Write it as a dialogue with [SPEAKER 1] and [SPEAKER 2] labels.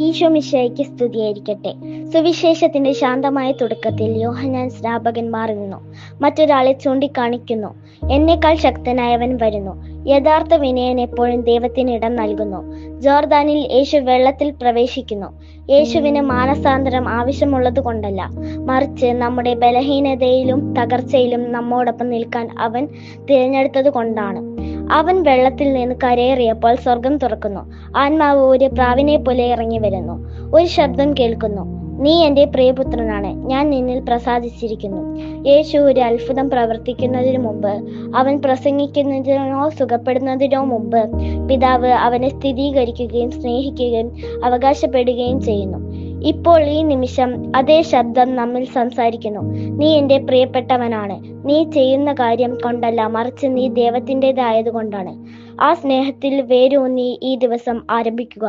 [SPEAKER 1] ഈശോ മിശിഹായ്ക്ക് സ്തുതിയായിരിക്കട്ടെ. സുവിശേഷത്തിന്റെ ശാന്തമായ തുടക്കത്തിൽ യോഹന്നാൻ സ്നാപകൻ മാറി നിന്നു. മറ്റൊരാളെ ചൂണ്ടിക്കാണിക്കുന്നു. എന്നേക്കാൾ ശക്തനായവൻ വരുന്നു. യഥാർത്ഥ വിനയൻ എപ്പോഴും ദൈവത്തിന് ഇടം നൽകുന്നു. ജോർദാനിൽ യേശു വെള്ളത്തിൽ പ്രവേശിക്കുന്നു. യേശുവിന് മാനസാന്തരം ആവശ്യമുള്ളത് കൊണ്ടല്ല, മറിച്ച് നമ്മുടെ ബലഹീനതയിലും തകർച്ചയിലും നമ്മോടൊപ്പം നിൽക്കാൻ അവൻ തിരഞ്ഞെടുത്തത് കൊണ്ടാണ്. അവൻ വെള്ളത്തിൽ നിന്ന് കരയേറിയപ്പോൾ സ്വർഗം തുറക്കുന്നു. ആത്മാവ് ഒരു പ്രാവിനെ പോലെ ഇറങ്ങി വരുന്നു. ഒരു ശബ്ദം കേൾക്കുന്നു, നീ എൻ്റെ പ്രിയപുത്രനാണ്, ഞാൻ നിന്നിൽ പ്രസാദിച്ചിരിക്കുന്നു. യേശു ഒരു അത്ഭുതം പ്രവർത്തിക്കുന്നതിനു മുമ്പ്, അവൻ പ്രസംഗിക്കുന്നതിനോ സുഖപ്പെടുന്നതിനോ മുമ്പ്, പിതാവ് അവനെ സ്ഥിരീകരിക്കുകയും സ്നേഹിക്കുകയും അവകാശപ്പെടുകയും ചെയ്യുന്നു. ഇപ്പോൾ ഈ നിമിഷം അതേ ശബ്ദം നമ്മിൽ സംസാരിക്കുന്നു. നീ എൻ്റെ പ്രിയപ്പെട്ടവനാണ്. നീ ചെയ്യുന്ന കാര്യം കൊണ്ടല്ല, മറിച്ച് നീ ദൈവത്തിൻ്റെതായത് കൊണ്ടാണ്. ആ സ്നേഹത്തിൽ വേരൂന്നി ഈ ദിവസം ആരംഭിക്കുക.